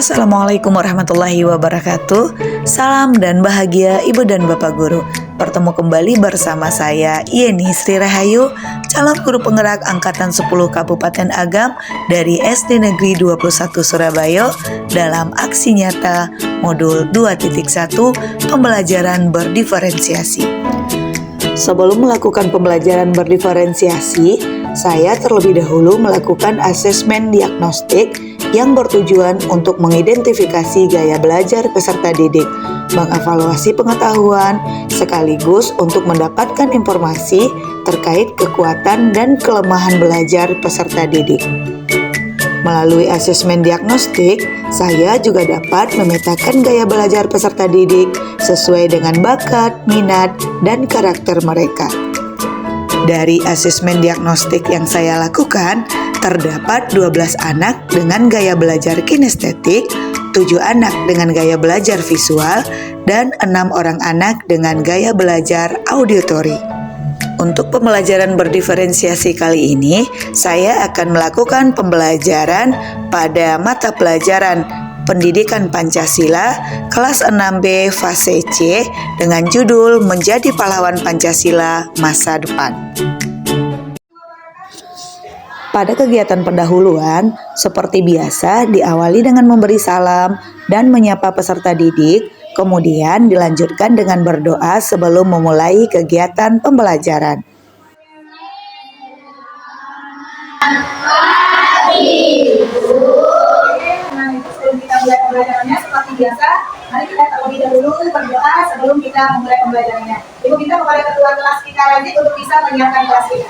Assalamualaikum warahmatullahi wabarakatuh. Salam dan bahagia Ibu dan Bapak Guru. Bertemu kembali bersama saya Yeni Sri Rahayu, calon guru penggerak Angkatan 10 Kabupaten Agam dari SD Negeri 21 Surabaya dalam aksi nyata modul 2.1 pembelajaran berdiferensiasi. Sebelum melakukan pembelajaran berdiferensiasi, saya terlebih dahulu melakukan asesmen diagnostik yang bertujuan untuk mengidentifikasi gaya belajar peserta didik, mengevaluasi pengetahuan, sekaligus untuk mendapatkan informasi terkait kekuatan dan kelemahan belajar peserta didik. Melalui asesmen diagnostik, saya juga dapat memetakan gaya belajar peserta didik sesuai dengan bakat, minat, dan karakter mereka. Dari asesmen diagnostik yang saya lakukan, terdapat 12 anak dengan gaya belajar kinestetik, 7 anak dengan gaya belajar visual, dan 6 orang anak dengan gaya belajar auditory. Untuk pembelajaran berdiferensiasi kali ini, saya akan melakukan pembelajaran pada mata pelajaran Pendidikan Pancasila kelas 6B fase C dengan judul Menjadi Pahlawan Pancasila Masa Depan. Pada kegiatan pendahuluan, seperti biasa diawali dengan memberi salam dan menyapa peserta didik, kemudian dilanjutkan dengan berdoa sebelum memulai kegiatan pembelajaran. Pembelajarannya seperti biasa, mari kita terlebih dahulu berdoa sebelum kita memulai pembelajarannya. Ibu minta kepada ketua kelas kita lagi untuk bisa menyiapkan kelas kita.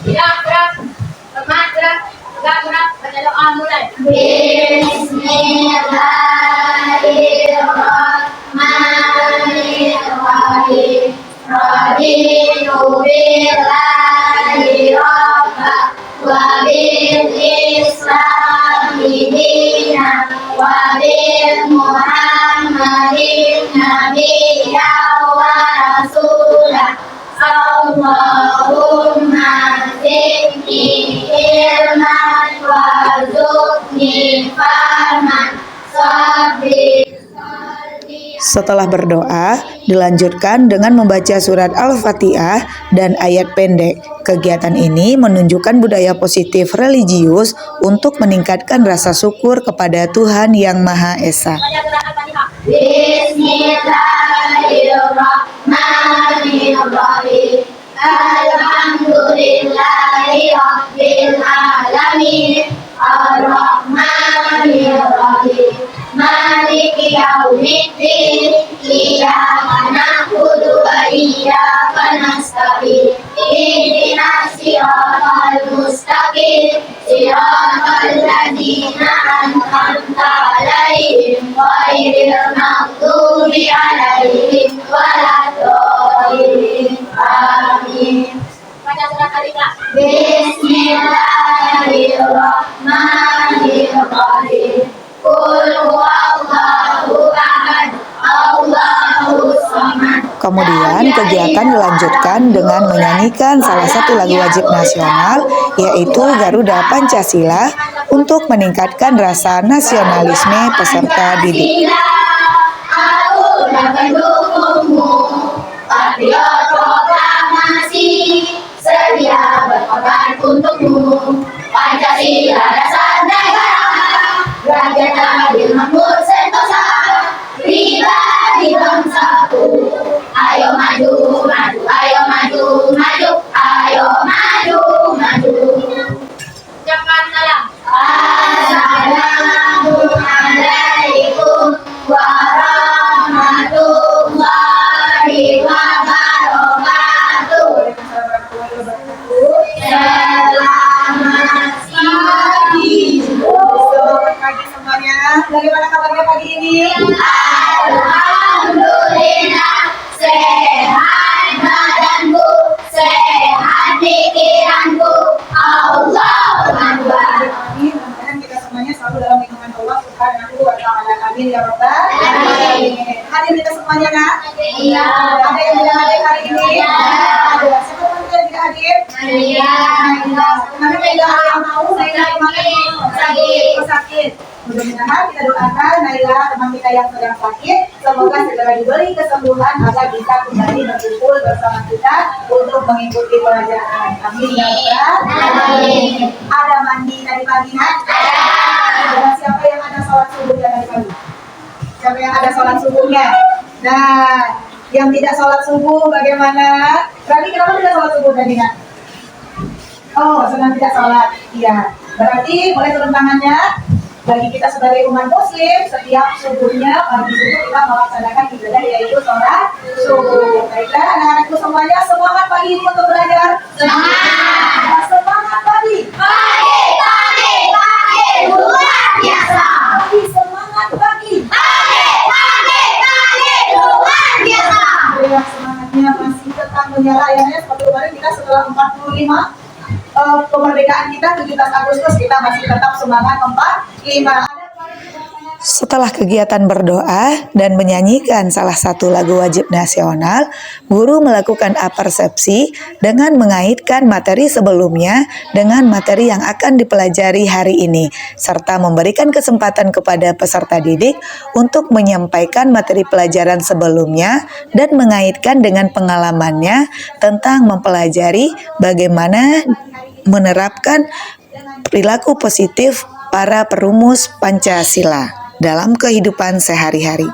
Gerak, baca doa mulai. Bismillahirrahmanirrahim. Raditu billahi rabba wa bil islami dina wa bil muhammadin nabiyya wa rasulah. Allahumma zidni ilman warzuqni fahman sabri. Setelah berdoa, dilanjutkan dengan membaca surat Al-Fatihah dan ayat pendek. Kegiatan ini menunjukkan budaya positif religius untuk meningkatkan rasa syukur kepada Tuhan Yang Maha Esa. Bismillahirrahmanirrahim. Alhamdulillahi rabbil alamin. Ar-Rahmanir-Rahim. Maliki yaumiddin. Iyyaka na'budu wa iyyaka nasta'in. Ihdinas siratal mustaqim. Siratal ladzina an'amta 'alaihim ghairil maghdubi 'alaihim waladdallin. Amin. Baca surat Al-Ikhlas. Bismillahirrahmanirrahim. Qul huwallahu ahad, Allahus samad. Kemudian kegiatan dilanjutkan dengan menyanyikan salah satu lagu wajib nasional, yaitu Garuda Pancasila, untuk meningkatkan rasa nasionalisme peserta didik. Aku dan pendukungmu, patriot proklamasi, sedia berkorban untukmu. Pancasila dasar negara, rakyat adil makmur sentosa, pribadi bangsaku. Ayo maju, maju, ayo maju, maju, ayo maju, maju. Ucapkan salam. Assalamualaikum warahmatullahi wabarakatuh. Selamat pagi. Selamat pagi semuanya. Bagaimana kabarnya pagi ini? Alhamdulillah, sehat badanku, sehat pikiranku. Allahu Akbar. Amin. Mudah-mudahan kita semuanya selalu dalam lindungan Allah Subhanahu wa Ta'ala. Amin ya Rabbal Amin. Hadir kita semuanya, nak? Iya. Ada yang tidak hadir hari ini? Iya. Ada. Siapa pun yang tidak hadir? sakit? Naila. Karena Naila yang tahu Naila sakit. Mudah-mudahan kita doakan Naila teman kita yang sedang sakit, semoga segera diberi kesembuhan agar bisa kembali berkumpul bersama kita untuk mengikuti pelajaran. Amin ya Rabbal Alamin. Ada mandi tadi pagi kan? Ada. Siapa yang ada sholat subuhnya tadi pagi? Siapa yang ada sholat subuhnya? Nah, yang tidak sholat subuh bagaimana? Berarti kenapa tidak sholat subuh tadi kan? Oh, sedang tidak sholat. Iya. Berarti boleh turun tangannya. Bagi kita sebagai umat muslim, setiap subuhnya, pagi subuh kita melaksanakan ibadah yaitu sholat subuh. Baiklah, anak-anakku semuanya, semangat pagi ini untuk belajar. Semangat! Semangat pagi! Pagi, luar biasa. Pagi, semangat pagi! Pagi, luar biasa. Yang semangatnya masih tetap menyala, ayahnya seperti kemarin kita setelah 45 kemerdekaan kita 17 Agustus kita masih tetap semangat 45. Setelah kegiatan berdoa dan menyanyikan salah satu lagu wajib nasional, guru melakukan apersepsi dengan mengaitkan materi sebelumnya dengan materi yang akan dipelajari hari ini, serta memberikan kesempatan kepada peserta didik untuk menyampaikan materi pelajaran sebelumnya dan mengaitkan dengan pengalamannya tentang mempelajari bagaimana menerapkan perilaku positif para perumus Pancasila dalam kehidupan sehari-hari.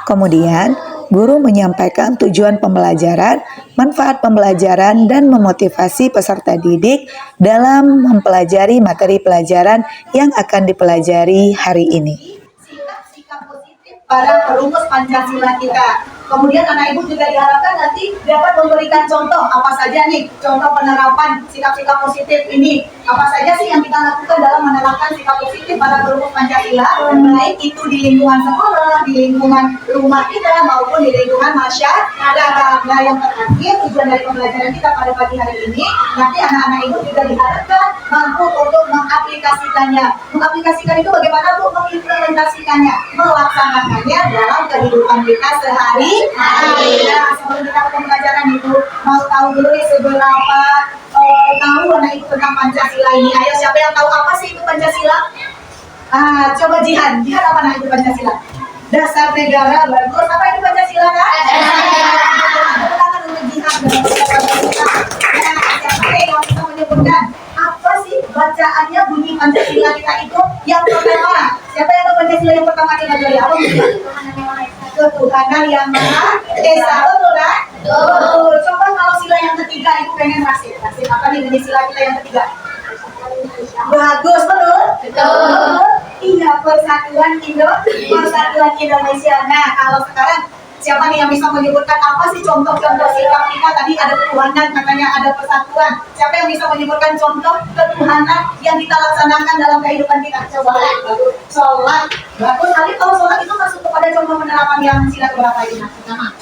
Kemudian, guru menyampaikan tujuan pembelajaran, manfaat pembelajaran, dan memotivasi peserta didik dalam mempelajari materi pelajaran yang akan dipelajari hari ini. Sikap-sikap positif para perumus Pancasila kita. Kemudian anak ibu juga diharapkan nanti dapat memberikan contoh apa saja nih, contoh penerapan sikap-sikap positif ini. Apa saja sih yang kita lakukan dalam menerapkan sikap positif pada perumus Pancasila, baik itu di lingkungan sekolah, di lingkungan rumah kita maupun di lingkungan masyarakat. Nah, yang terakhir tujuan dari pembelajaran kita pada pagi hari ini, nanti anak-anak ibu juga diharapkan mampu untuk mengaplikasikannya. Mengaplikasikan itu bagaimana Bu? Mengimplementasikannya, melaksanakannya dalam kehidupan kita sehari-hari. Nah, sebelum kita ke pembelajaran itu, mau tahu dulu nih seberapa tahu anak ibu tentang Pancasila ini. Ayo, siapa yang tahu apa sih itu Pancasila? Coba Jihan apa anak itu Pancasila? Dasar negara. Bagus. Apa itu Pancasila kan? Tangan untuk Jihan. Siapa yang bisa menyebutkan apa sih bacaannya bunyi Pancasila kita itu yang pertama? Siapa yang tahu Pancasila yang pertama kita belajar? Apa bunyi? Ketuhanan yang Maha Esa. Betul kan? Betul. Coba kalau sila yang ketiga ibu pengen rasis apa nih bunyi sila kita yang ketiga? Bagus, betul? Betul. Iya, persatuan Indonesia. Nah, kalau sekarang siapa nih yang bisa menyebutkan apa sih contoh-contoh sikap kita? Tadi ada ketuhanan, katanya ada persatuan. Siapa yang bisa menyebutkan contoh ketuhanan yang kita laksanakan dalam kehidupan kita? Coba. Sholat. Bagus. Kali kalau sholat itu masuk kepada contoh penerapan yang sila berapa ini?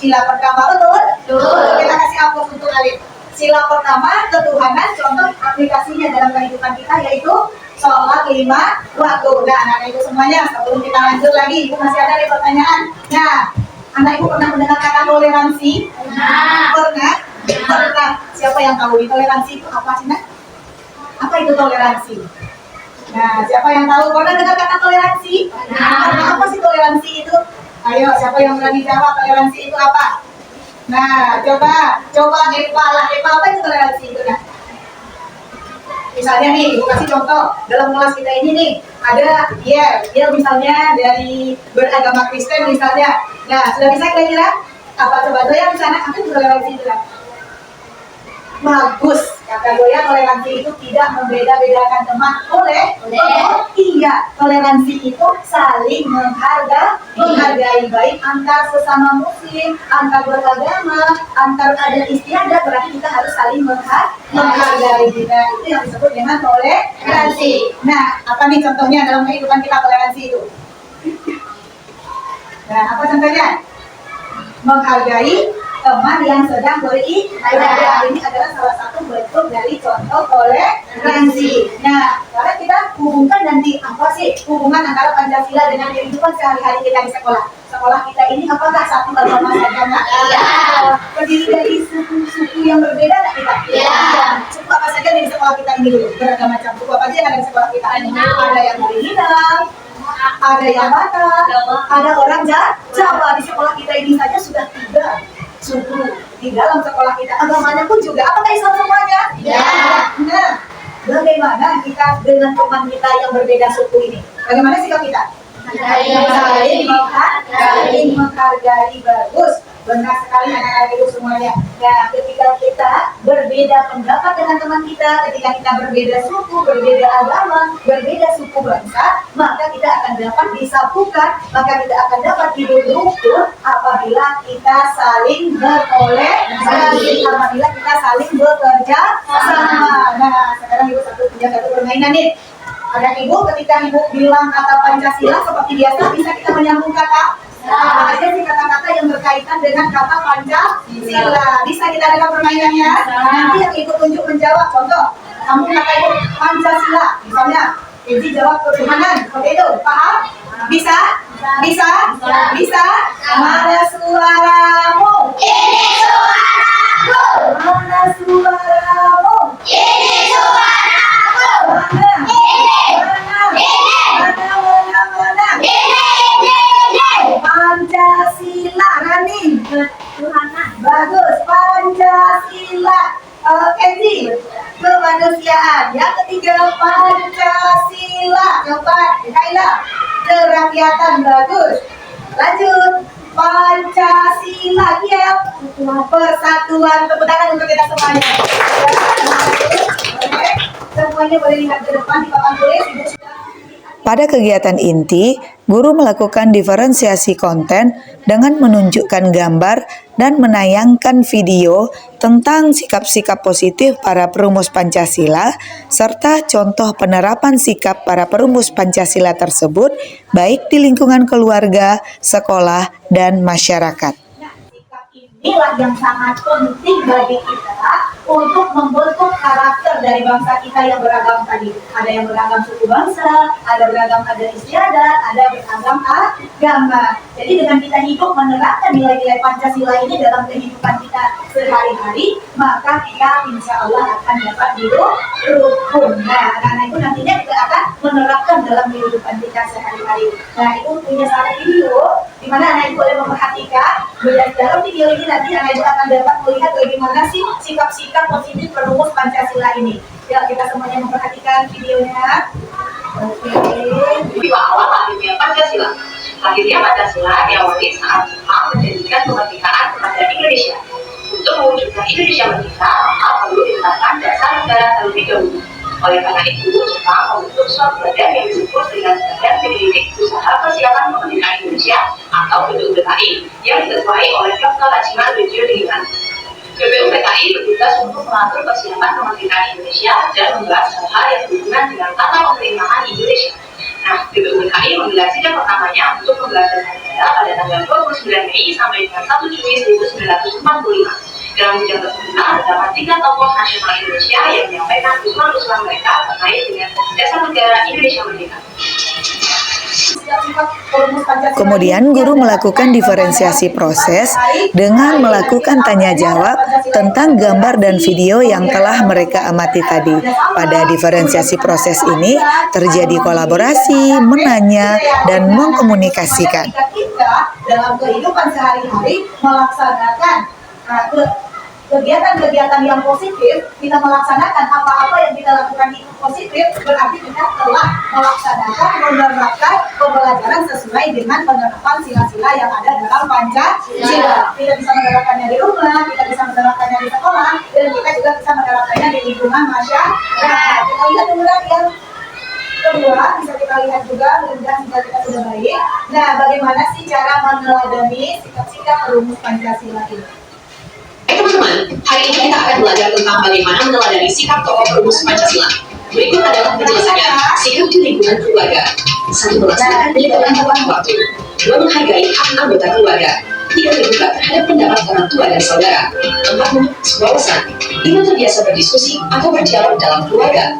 Sila pertama, betul? Betul. Kita kasih aplaus untuk Alif. Sila pertama, ketuhanan, contoh aplikasinya dalam kehidupan kita yaitu sholat 5 waktu. Nah, anak ibu semuanya, sebelum kita lanjut lagi, ibu masih ada nih pertanyaan. Nah, anak ibu pernah mendengar kata toleransi? Pernah? Pernah. Siapa yang tahu toleransi itu apa sih, Nak? Apa itu toleransi? Nah, siapa yang tahu? Pernah dengar kata toleransi? Apa sih toleransi itu? Ayo, siapa yang berani jawab toleransi itu apa? Nah, coba Eva lah. Eva, apa itu toleransi itu, Nak? Misalnya nih, ibu kasih contoh dalam kelas kita ini nih, ada dia misalnya dari beragama Kristen misalnya. Nah, sudah bisa kira-kira apa coba Doya di sana? Apa itu toleransi itu, Nak? Bagus, kata Doya, toleransi itu tidak membeda-bedakan teman. Boleh? Iya, toleransi itu saling menghargai baik antar sesama muslim, antar beragama, antar adat istiadat, berarti kita harus saling menghargai. Nah, itu yang disebut dengan toleransi. Nah, apa nih contohnya dalam kehidupan kita toleransi itu? Nah, apa contohnya? Menghargai teman yang sedang beribadah. Ini adalah salah satu bentuk dari contoh toleransi. Nah, karena kita hubungkan nanti apa sih hubungan antara Pancasila dengan kehidupan sehari-hari kita di sekolah. Sekolah kita ini apakah satu agama saja? terdiri dari suku-suku yang berbeda nggak kita? Ya. Suku apa saja di sekolah kita ini dulu? Beragam macam suku apa aja yang ada di sekolah kita? Ada yang dari Minang, ada yang Batak, ada orang Jawa. Di sekolah kita ini saja sudah 3 suku di dalam sekolah kita. Agamanya pun juga. Apakah Islam semuanya? Ya. Nah, bagaimana kita dengan teman kita yang berbeda suku ini? Bagaimana sikap kita? Saling menghargai. Bagus. Benar sekali anak-anak ibu semuanya. Nah, ketika kita berbeda pendapat dengan teman kita, ketika kita berbeda suku, berbeda agama, berbeda suku bangsa, maka kita akan dapat disatukan, maka kita akan dapat hidup rukun apabila kita saling bertoleransi, apabila kita saling bekerja sama. Nah, sekarang ibu punya satu permainan nih. Ada ibu, ketika ibu bilang kata Pancasila seperti biasa, bisa kita menyambung kata apa aja sih kata-kata yang berkaitan dengan kata Pancasila. Bisa kita dengar permainannya? Nanti yang ibu tunjuk menjawab. Contoh, kamu kata ibu Pancasila, misalnya Ibu jawab ketuhanan, seperti itu, paham? Bisa? Bisa? Bisa? Mana suaramu? Ini suaraku. Mana suaramu? Ini suaraku. Mana? Ini. Mana? Mana? Ini. Pancasila, running. Ketuhanan. Bagus, Pancasila. Kenzi, kemanusiaan. Yang ketiga, Pancasila. Keempat, Kaila, kerakyatan. Bagus. Lanjut, Pancasila. Kiel, persatuan. Tepuk tangan untuk kita semuanya. Oke. Semuanya boleh lihat ke depan di papan tulis. Ibu sudah. Pada kegiatan inti, guru melakukan diferensiasi konten dengan menunjukkan gambar dan menayangkan video tentang sikap-sikap positif para perumus Pancasila serta contoh penerapan sikap para perumus Pancasila tersebut baik di lingkungan keluarga, sekolah, dan masyarakat. Nah, sikap inilah yang sangat penting bagi kita untuk membentuk karakter dari bangsa kita yang beragam tadi. Ada yang beragam suku bangsa, ada beragam adat istiadat, ada beragam agama. Jadi dengan kita hidup menerapkan nilai-nilai Pancasila ini dalam kehidupan kita sehari-hari, maka kita insya Allah akan dapat hidup rukun. Nah, anak-anak itu nantinya juga akan menerapkan dalam kehidupan kita sehari-hari. Nah, itu punya satu video di mana anak ibu boleh memperhatikan. Dalam video ini nanti anak ibu akan dapat melihat bagaimana sih sikap-sikap positif perumus Pancasila ini. Ya, kita semuanya memperhatikan videonya. Oke. Peristiwa awal lahirnya Pancasila. Lahirnya Pancasila diawali saat Jepang menjadikan kemerdekaan kepada Indonesia. Untuk mewujudkan Indonesia merdeka, maka perlu ditetapkan dasar negara terlebih dahulu. Oleh karena itu, Jepang membentuk suatu badan yang disebut dengan Badan Penyelidik Usaha Persiapan Kemerdekaan Indonesia atau BPUPKI yang diketuai oleh Dr. Lajiman Bejo Diliman. BPUPKI bertugas untuk mengatur persiapan kemerdekaan Indonesia dan membahas hal-hal yang berhubungan dengan tata pemerintahan Indonesia. Nah, BPUPKI menggelar sidang pertamanya untuk pembahasan negara pada tanggal 29 Mei sampai dengan 1 Juni 1945. Dalam sidang tersebut terdapat 3 tokoh nasional Indonesia yang menyampaikan usulan-usulan mereka terkait dengan dasar negara Indonesia merdeka. Kemudian guru melakukan diferensiasi proses dengan melakukan tanya jawab tentang gambar dan video yang telah mereka amati tadi. Pada diferensiasi proses ini terjadi kolaborasi, menanya, dan mengkomunikasikan. Kita dalam kehidupan sehari-hari melaksanakan kegiatan-kegiatan yang positif, kita melaksanakan apa-apa yang kita lakukan itu positif, berarti kita telah melaksanakan, menerapkan pembelajaran sesuai dengan penerapan sila-sila yang ada dalam Pancasila. Kita bisa menerapkannya di rumah, kita bisa menerapkannya di sekolah, dan kita juga bisa menerapkannya di lingkungan masyarakat. Kita lihat kemudian yang kedua, bisa kita lihat juga, mudah-mudahan jika kita sudah baik. Nah, bagaimana sih cara meneladani sikap-sikap perumus Pancasila ini? Teman-teman, hari ini kita akan belajar tentang bagaimana meneladani sikap tokoh perumus Pancasila. Berikut adalah penjelasannya. Sikap di lingkungan keluarga. 1. Melaksanakan pendidikan tepat waktu. 2. Menghargai hak anggota keluarga. 3. Terbuka terhadap pendapat orang tua dan saudara. 4. Wawasan. 5. Terbiasa berdiskusi atau berdialog dalam keluarga.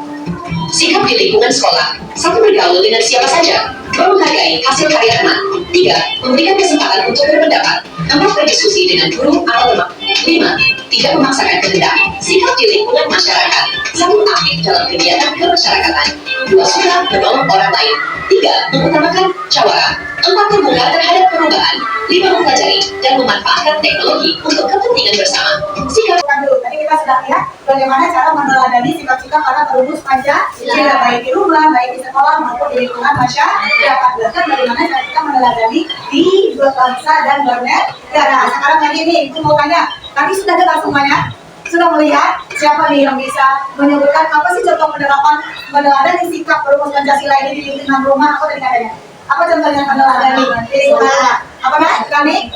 Sikap di lingkungan sekolah. 1. Bergaul dengan siapa saja. 2. Menghargai hasil karya teman. 3. Memberikan kesempatan untuk berpendapat. 4. Berdiskusi dengan guru atau teman. 5. Tidak memaksakan kehendak. Sikap di lingkungan masyarakat. 1. Aktif dalam kegiatan kemasyarakatan. 2. Suka menolong orang lain. 3. Mengutamakan musyawarah. 4. Terbuka terhadap perubahan. 5. Mempelajari dan memanfaatkan teknologi untuk kepentingan bersama. Sikap Dulu. Tadi kita sudah lihat bagaimana cara meneladani sikap-sikap para perumus Pancasila, baik di rumah, baik di sekolah maupun di lingkungan masyarakat. Bahkan bagaimana cara kita meneladani di berbangsa dan bernegara. Sekarang lagi nih, itu mau tanya, tadi sudah dengar semuanya? Sudah melihat siapa nih yang bisa menyebutkan apa sih contoh penerapan meneladani sikap perumus Pancasila ini di lingkungan rumah? Apa tadi katanya? Apa contohnya meneladani di lingkungan rumah? Apa kan? Kami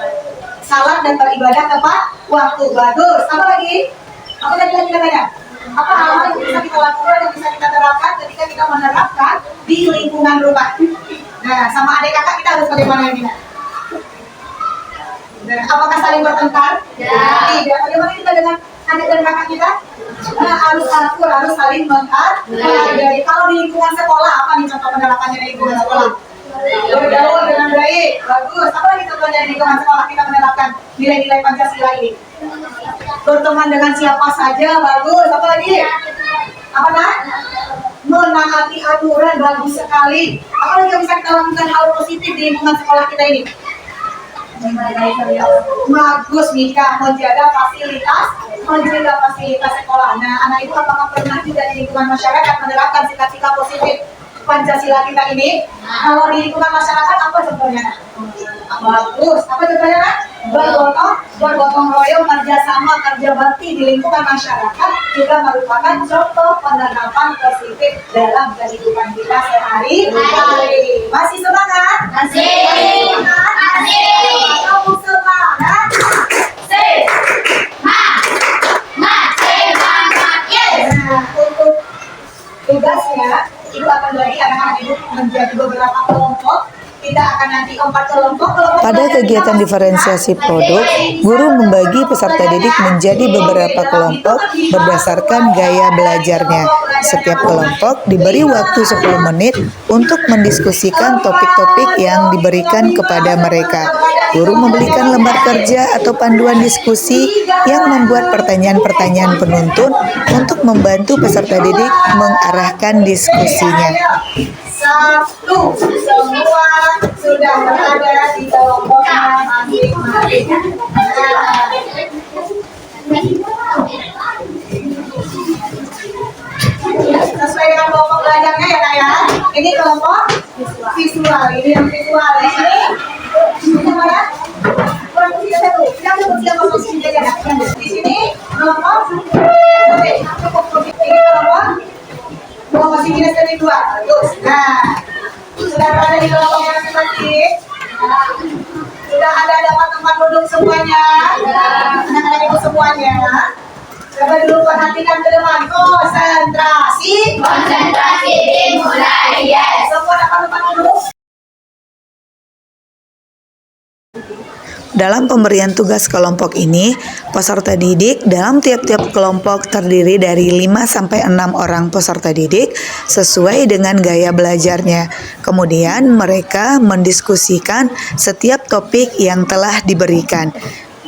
salat dan beribadah tepat waktu. Bagus. Apa lagi? Apa lagi katanya? Apa hal-hal yang bisa kita lakukan, yang bisa kita terapkan ketika kita menerapkan di lingkungan rumah? Nah, sama adik kakak kita harus bagaimana ini? Nah, apakah saling bertengkar? Tidak. Bagaimana kita dengan adik dan kakak kita? Nah, harus akur, harus saling menghargai. Kalau di lingkungan sekolah, apa nih contoh penerapannya di lingkungan sekolah? Bergaul dengan baik. Bagus. Apa lagi contohnya di lingkungan sekolah kita menerapkan nilai-nilai Pancasila ini? Berteman dengan siapa saja. Bagus. Apa lagi? Apa nak? Menaati aturan. Bagus sekali. Apa lagi yang bisa kita lakukan hal positif di lingkungan sekolah kita ini? Bagus Mika, menjaga fasilitas sekolah. Nah, anak ibu apakah pernah juga di lingkungan masyarakat menerapkan sikap-sikap positif Pancasila kita ini? Kalau di lingkungan masyarakat apa contohnya? Bagus. Apa contohnya? Bergotong royong, kerjasama, kerja bakti di lingkungan masyarakat juga merupakan contoh penerapan positif dalam kehidupan kita sehari-hari. Masih semangat? Masih. Kamu semangat? Nah, untuk tugasnya, ibu akan bagi anak-anak ibu menjadi beberapa kelompok. Kita akan nanti 4 kelompok. Pada kegiatan diferensiasi produk, guru membagi peserta didik menjadi beberapa kelompok berdasarkan gaya belajarnya. Setiap kelompok diberi waktu 10 menit untuk mendiskusikan topik-topik yang diberikan kepada mereka. Guru memberikan lembar kerja atau panduan diskusi yang membuat pertanyaan-pertanyaan penuntun untuk membantu peserta didik mengarahkan diskusinya. 1, semua sudah berada di kelompoknya masing-masing. Sesuai dengan kelompok belajarnya ya kak ya. Ini kelompok visual, ini yang visual. Ini mana? Kurang kursi satu. Kita ambil kursi yang kosong sini aja. Di sini kelompok. Oke, ini kelompok. Mau masih minus dari 2. Bagus. Nah, sudah berada di kelompoknya masing-masing. Sudah ada dapat tempat duduk semuanya. Anak-anak ibu semuanya. Coba dulu perhatikan ke depan. Konsentrasi. Dimulai. Yes. Semua dapat tempat duduk. Dalam pemberian tugas kelompok ini, peserta didik dalam tiap-tiap kelompok terdiri dari 5-6 orang peserta didik sesuai dengan gaya belajarnya. Kemudian mereka mendiskusikan setiap topik yang telah diberikan.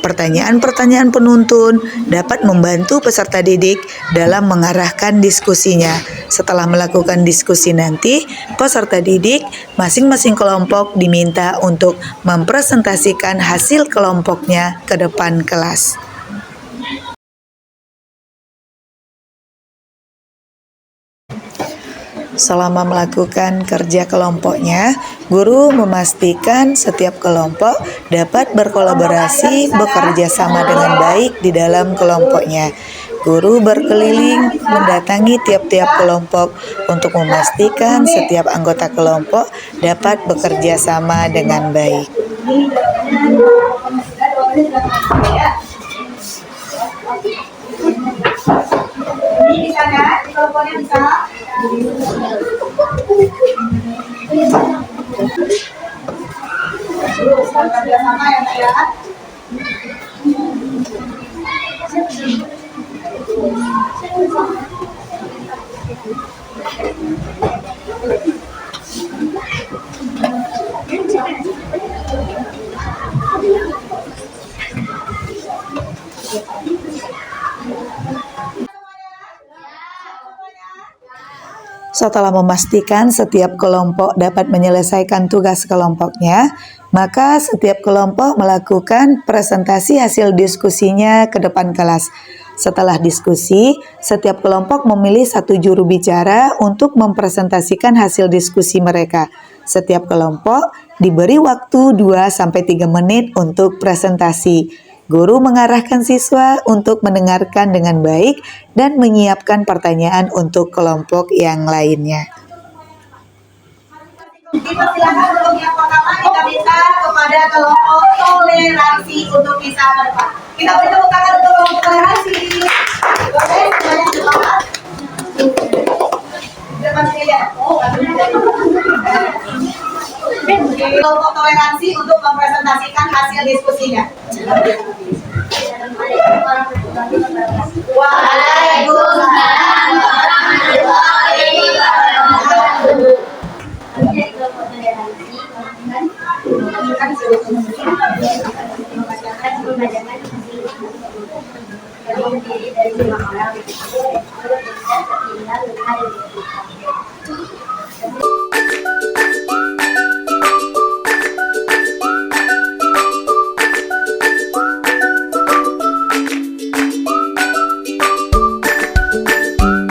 Pertanyaan-pertanyaan penuntun dapat membantu peserta didik dalam mengarahkan diskusinya. Setelah melakukan diskusi nanti, peserta didik masing-masing kelompok diminta untuk mempresentasikan hasil kelompoknya ke depan kelas. Selama melakukan kerja kelompoknya, guru memastikan setiap kelompok dapat berkolaborasi bekerja sama dengan baik di dalam kelompoknya. Guru berkeliling mendatangi tiap-tiap kelompok untuk memastikan setiap anggota kelompok dapat bekerja sama dengan baik. Ini bisa kan? Teleponnya bisa. Terus kerja sama ya kak ya. Setelah memastikan setiap kelompok dapat menyelesaikan tugas kelompoknya, maka setiap kelompok melakukan presentasi hasil diskusinya ke depan kelas. Setelah diskusi, setiap kelompok memilih satu juru bicara untuk mempresentasikan hasil diskusi mereka. Setiap kelompok diberi waktu 2-3 menit untuk presentasi. Guru mengarahkan siswa untuk mendengarkan dengan baik dan menyiapkan pertanyaan untuk kelompok yang lainnya. Dipersilakan untuk yang pertama kita minta kepada kelompok toleransi untuk bisa ke depan. Kita beri tepuk tangan untuk kelompok toleransi. Boleh semuanya ke depan. Depan sini ya. Kelompok toleransi untuk mempresentasikan hasil diskusinya. Waalaikumsalam warahmatullahi wabarakatuh.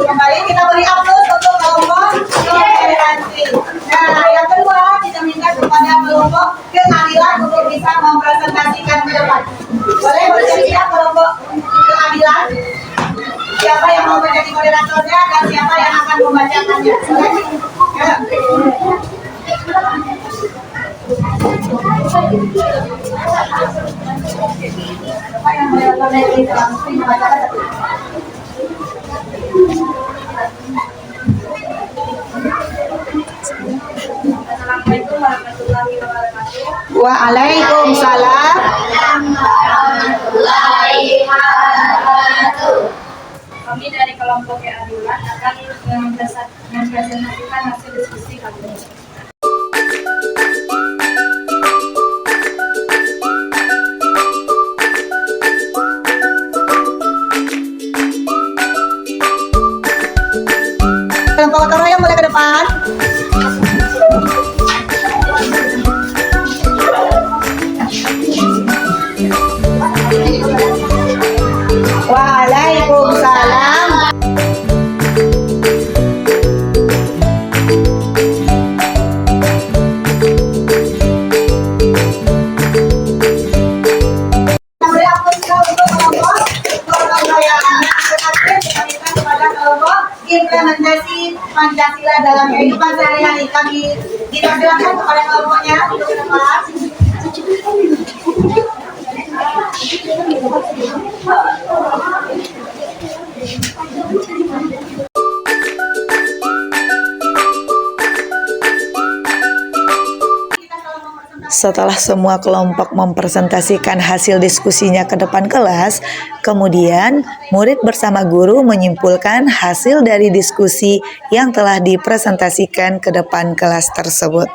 Kembali kita beri aplaus untuk kelompok toleransi. Nah, yang kedua kita minta kepada kelompok keadilan untuk bisa mempresentasikan ke depan. Boleh bersedia kelompok keadilan? Siapa yang mau menjadi moderatornya dan siapa yang akan membacakannya? Ya. Siapa yang moderatornya ini langsung membacakan? Assalamualaikum warahmatullahi wabarakatuh. Waalaikumsalam. Kami dari kelompok keadilan akan mempresentasikan hasil diskusi kali ini. Kelompok yang boleh ke depan. Waalaikumsalam. Beri aplaus untuk kelompok yang kepada kelompok implementasi Pancasila dalam kehidupan sehari-hari. Kami dipersilakan kepada kelompoknya untuk ke depan. Setelah semua kelompok mempresentasikan hasil diskusinya ke depan kelas, kemudian murid bersama guru menyimpulkan hasil dari diskusi yang telah dipresentasikan ke depan kelas tersebut.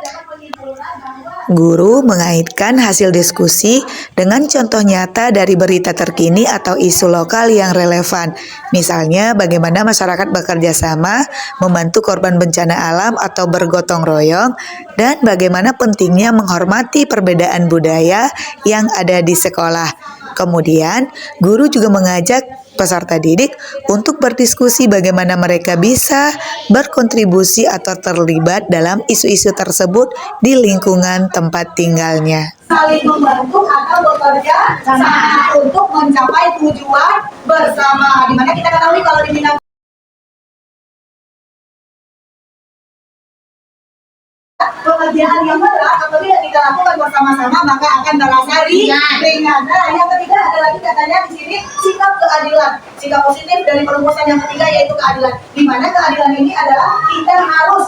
Guru mengaitkan hasil diskusi dengan contoh nyata dari berita terkini atau isu lokal yang relevan. Misalnya bagaimana masyarakat bekerja sama membantu korban bencana alam atau bergotong royong, dan bagaimana pentingnya menghormati perbedaan budaya yang ada di sekolah. Kemudian, guru juga mengajak peserta didik untuk berdiskusi bagaimana mereka bisa berkontribusi atau terlibat dalam isu-isu tersebut di lingkungan tempat tinggalnya. Saling membantu atau bekerja sama untuk mencapai tujuan bersama. Dimana kita ketahui kalau di bidang pekerjaan yang berat apabila kita lakukan bersama-sama maka akan terasa ringan. Nah, yang ketiga ada lagi katanya di sini sikap keadilan, sikap positif dari perumusan yang ketiga yaitu keadilan. Di mana keadilan ini adalah kita harus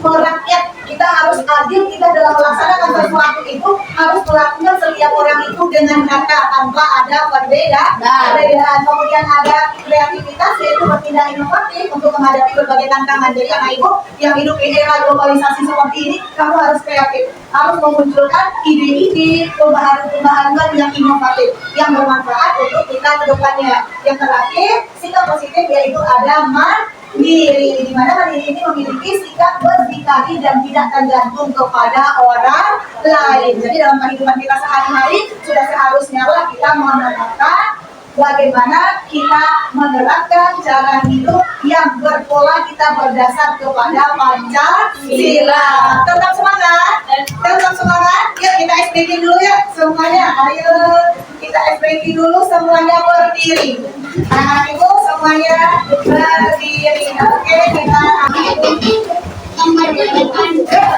merakyat, kita harus adil, kita dalam melaksanakan sesuatu itu harus melakukan setiap orang itu dengan kata tanpa ada perbedaan. Kemudian ada kreativitas yaitu bertindak inovatif untuk menghadapi berbagai tantangan. Jadi anak ibu yang hidup di era globalisasi seperti ini, kamu harus kreatif, harus memunculkan ide-ide, perubahan yang inovatif yang bermanfaat untuk kita kita ke depannya. Yang terakhir, sikap positif yaitu ada mandiri, di mana mandiri ini memiliki sikap berdikari dan tidak tergantung kepada orang lain. Jadi dalam kehidupan kita sehari-hari sudah seharusnya lah kita menerapkan bagaimana kita menerapkan cara hidup yang berpola kita berdasar kepada Pancasila. Tetap semangat, tetap semangat. Yuk kita SPK dulu ya semuanya. Ayo kita SPK dulu semuanya berdiri. Anak-anak ibu semuanya berdiri. Oke kita lembar ke depan,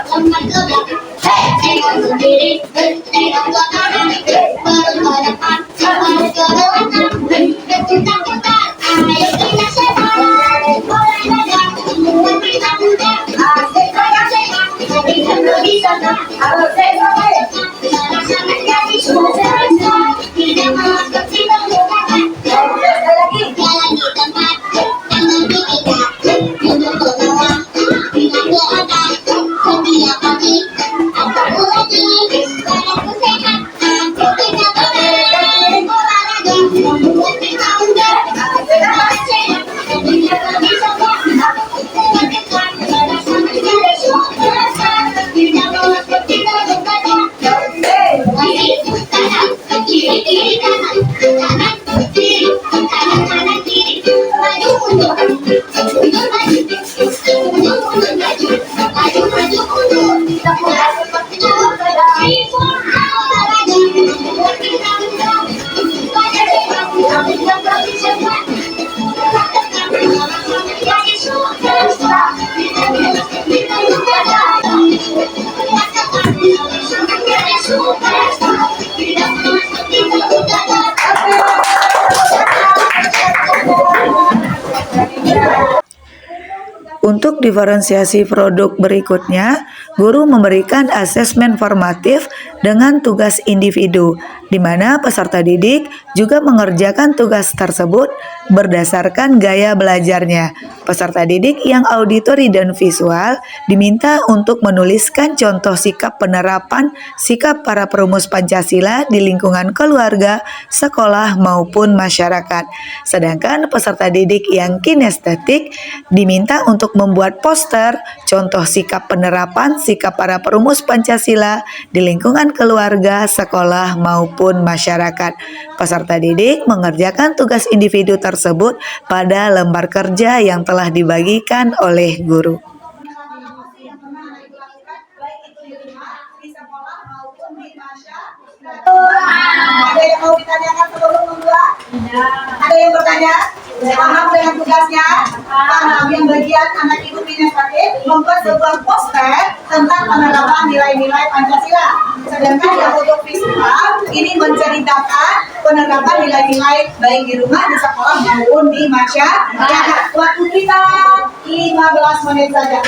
lembar ke belakang. Tengok ke kiri, tengok ke kanan, baru ke depan, baru ke belakang. Berputar-putar, ayo kita semangat. Mulai belajar, semua kita muda. Asik sehat, jadi kita bisa tak? harus semangat. Sangat jadi semua serasa, tidak melangkah tidak lupakan. Sekali lagi. Jalan di tempat, tangan di kita, duduk ke bawah, tidak ke atas. Setiap pagi, aku lagi, badanku sehat, aku tidak berat. Olahraga, membuat kita muda. Sangat sehat, tidak bisa tak? Kuat dekat, pada sangat jadi semua serasa, tidak melangkah tidak lupakan. Lagi, kanan, kiri, kiri, kanan, kanan, kiri, kanan, kanan, kiri, maju, mundur, mundur, maju, mundur, mundur, maju, maju, maju, mundur, semua seperti olahraga, olahraga, membuat kita muda, pada sehat, tidak bisa tak? Kuat dekat, pada sangat jadi semua serasa, tidak melangkah tidak lupakan. Kuat dekat, pada sangat jadi semua serasa, tidak melangkah tidak lupakan. Untuk diferensiasi produk berikutnya, guru memberikan asesmen formatif dengan tugas individu, di mana peserta didik juga mengerjakan tugas tersebut berdasarkan gaya belajarnya. Peserta didik yang auditori dan visual diminta untuk menuliskan contoh sikap penerapan sikap para perumus Pancasila di lingkungan keluarga, sekolah maupun masyarakat. Sedangkan peserta didik yang kinestetik diminta untuk membuat poster contoh sikap penerapan sikap para perumus Pancasila di lingkungan keluarga, sekolah maupun masyarakat. Peserta didik mengerjakan tugas individu tersebut pada lembar kerja yang telah dibagikan oleh guru. Baik itu di rumah, di sekolah maupun di masyarakat. Ada yang mau ditanyakan sebelum membuat? Ada yang bertanya? Paham dengan tugasnya? Paham. Yang bagian anak ibu kinestetik membuat sebuah poster tentang penerapan nilai-nilai Pancasila. Sedangkan yang untuk visual ini menceritakan penerapan nilai-nilai baik di rumah, di sekolah maupun di masyarakat. Waktu kita 15 menit saja.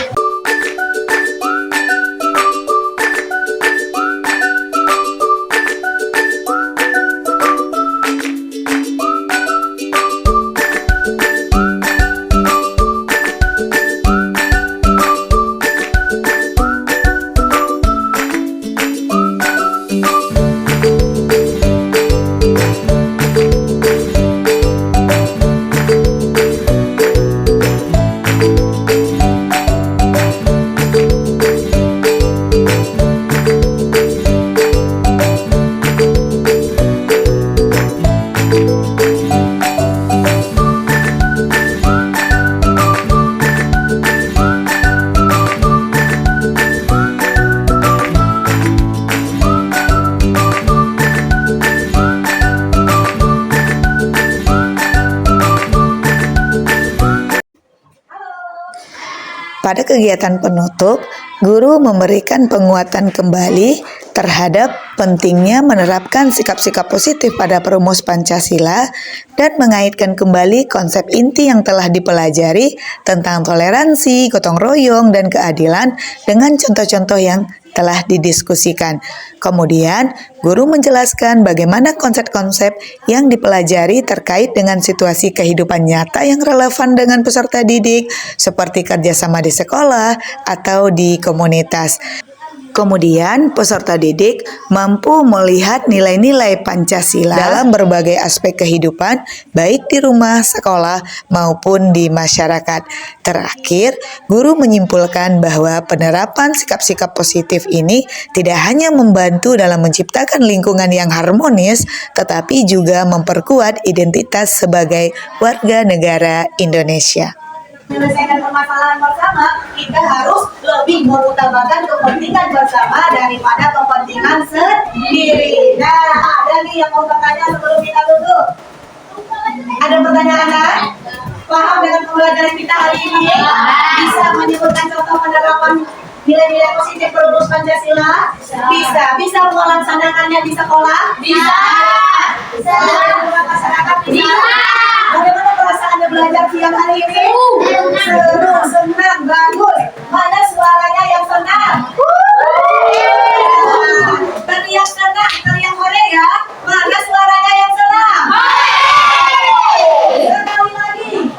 Pada kegiatan penutup, guru memberikan penguatan kembali terhadap pentingnya menerapkan sikap-sikap positif pada perumus Pancasila dan mengaitkan kembali konsep inti yang telah dipelajari tentang toleransi, gotong royong, dan keadilan dengan contoh-contoh yang telah didiskusikan. Kemudian, guru menjelaskan bagaimana konsep-konsep yang dipelajari terkait dengan situasi kehidupan nyata yang relevan dengan peserta didik, seperti kerjasama di sekolah atau di komunitas. Kemudian peserta didik mampu melihat nilai-nilai Pancasila dalam berbagai aspek kehidupan, baik di rumah, sekolah, maupun di masyarakat. Terakhir, guru menyimpulkan bahwa penerapan sikap-sikap positif ini tidak hanya membantu dalam menciptakan lingkungan yang harmonis, tetapi juga memperkuat identitas sebagai warga negara Indonesia. Menyelesaikan permasalahan bersama, kita harus lebih mengutamakan kepentingan bersama daripada kepentingan sendiri. Nah, ada nih yang mau bertanya sebelum kita tutup. Ada pertanyaan kan? Paham dengan pembelajaran kita hari ini? Bisa menyebutkan contoh penerapan nilai-nilai positif perumus Pancasila? Bisa. Bisa melaksanakannya di sekolah? Bisa. Bisa di masyarakat? Bisa. Bagaimana perasaannya belajar siang hari ini? Seru, senang, bagus. Mana suaranya yang senang? Teriak senang, teriak hore ya. Mana suaranya yang senang? Sekali lagi.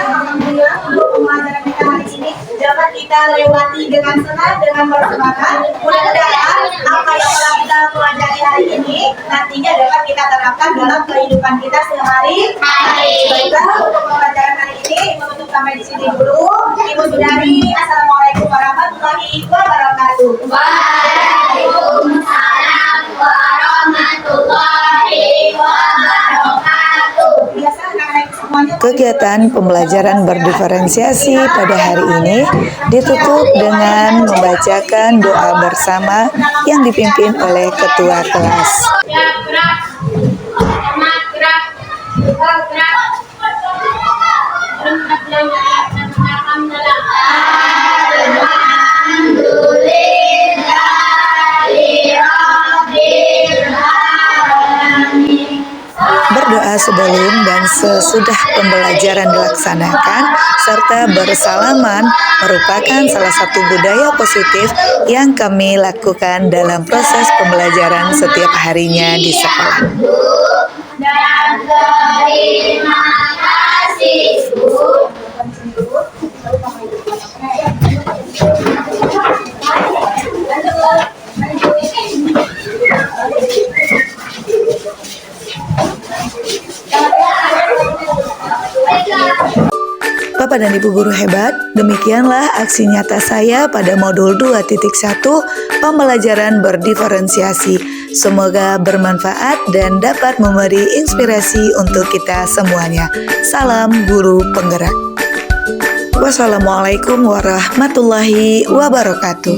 Alhamdulillah untuk pembelajaran kita hari ini dapat kita lewati dengan senang, dengan bersemangat. Mudah-mudahan apa yang telah kita pelajari hari ini nantinya dapat kita terapkan dalam kehidupan kita sehari-hari. Baiklah, untuk pembelajaran hari ini Ibu tutup sampai di sini dulu. Ibu Sudari, Assalamualaikum warahmatullahi wabarakatuh. Waalaikumsalam warahmatullahi wabarakatuh. Biasa anak-anak semuanya. Kegiatan pembelajaran berdiferensiasi pada hari ini ditutup dengan membacakan doa bersama yang dipimpin oleh ketua kelas. Gerak, hormat, gerak, gerak. Berdoa sebelum dan sesudah pembelajaran dilaksanakan serta bersalaman merupakan salah satu budaya positif yang kami lakukan dalam proses pembelajaran setiap harinya di sekolah. Dan terima kasih, Bu. Bapak dan Ibu guru hebat, demikianlah aksi nyata saya pada modul 2.1 pembelajaran berdiferensiasi. Semoga bermanfaat dan dapat memberi inspirasi untuk kita semuanya. Salam guru penggerak. Wassalamualaikum warahmatullahi wabarakatuh.